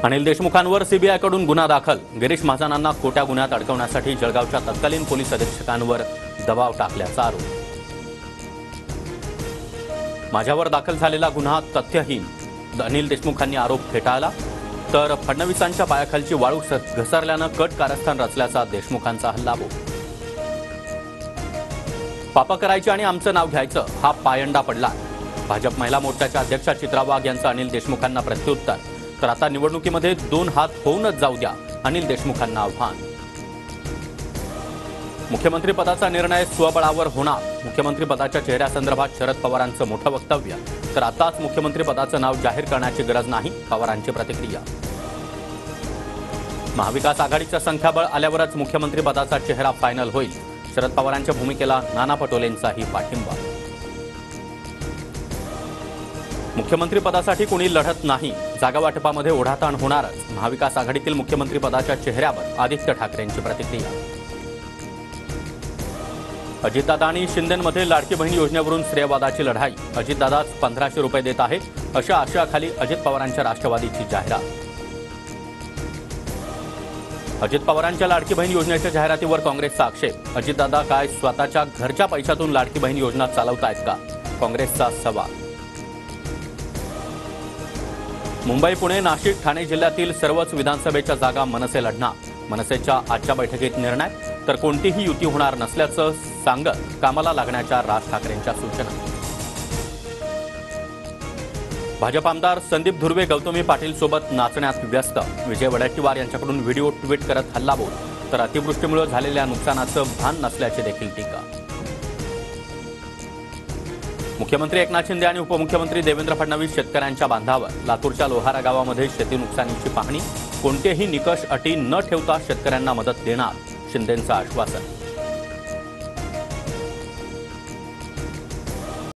अनिल देशमुखांवर सीबीआयकडून गुन्हा दाखल। गिरीश महाजनांना खोट्या गुन्ह्यात अडकवण्यासाठी जळगावच्या तत्कालीन पोलीस अधीक्षकांवर दबाव टाकल्याचा आरोप। माझ्यावर दाखल झालेला गुन्हा तथ्यहीन, अनिल देशमुखांनी आरोप फेटाळला। तर फडणवीसांच्या पायाखालची वाळू घसरल्यानं कट कारस्थान रचल्याचा देशमुखांचा हल्लाबोल। पापा करायची आणि आमचं नाव घ्यायचं हा पायंडा पडला। भाजप महिला मोर्चाच्या अध्यक्षा चित्रा वाघ यांचं अनिल देशमुखांना प्रत्युत्तर। तर आता निवडणुकीमध्ये 2 हात होऊनच जाऊ द्या, अनिल देशमुखांना आव्हान। मुख्यमंत्री पदाचा निर्णय स्वबळावर होणार। मुख्यमंत्री पदाच्या चेहऱ्यासंदर्भात शरद पवारांचं मोठं वक्तव्य। तर आताच मुख्यमंत्री पदाचं नाव जाहीर करण्याची गरज नाही, पवारांची प्रतिक्रिया। महाविकास आघाडीचं संख्याबळ आल्यावरच मुख्यमंत्री पदाचा चेहरा फायनल होईल। शरद पवारांच्या भूमिकेला नाना पटोलेंचाही पाठिंबा। मुख्यमंत्री पदासाठी कोणी लढत नाही, जागा वाटपामध्ये ओढाताण होणारच। महाविकास आघाडीतील मुख्यमंत्री पदाच्या चेहऱ्यावर आदित्य ठाकरेंची प्रतिक्रिया। अजितदादा आणि शिंदेंमध्ये लाडकी बहीण योजनेवरून श्रेयवादाची लढाई। अजितदादाच 1500 रुपये देत आहेत अशा आशयाखाली अजित पवारांच्या राष्ट्रवादीची जाहिरात। अजित पवारांच्या लाडकी बहीण योजनेच्या जाहिरातीवर काँग्रेसचा आक्षेप। अजितदादा काय स्वतःच्या घरच्या पैशातून लाडकी बहीण योजना चालवतायत का, काँग्रेसचा सवाल। मुंबई, पुणे, नाशिक, ठाणे जिल्ह्यातील सर्वच विधानसभेच्या जागा मनसे लढणार। मनसेच्या आजच्या बैठकीत निर्णय। तर कोणतीही युती होणार नसल्याचं सांगत कामाला लागण्याच्या राज ठाकरेंच्या सूचना। भाजप आमदार संदीप धुर्वे गौतमी पाटील सोबत नाचण्यात व्यस्त। विजय वडेट्टीवार यांच्याकडून व्हिडिओ ट्विट करत हल्लाबोल। तर अतिवृष्टीमुळे झालेल्या नुकसानाचं भान नसल्याची देखील टीका। मुख्यमंत्री एकनाथ शिंदे आणि उपमुख्यमंत्री देवेंद्र फडणवीस शेतकऱ्यांच्या बांधावर। लातूरच्या लोहारा गावामध्ये शेती नुकसानीची पाहणी। कोणतेही निकष अटी न ठेवता शेतकऱ्यांना मदत देणार, शिंदेंचं आश्वासन।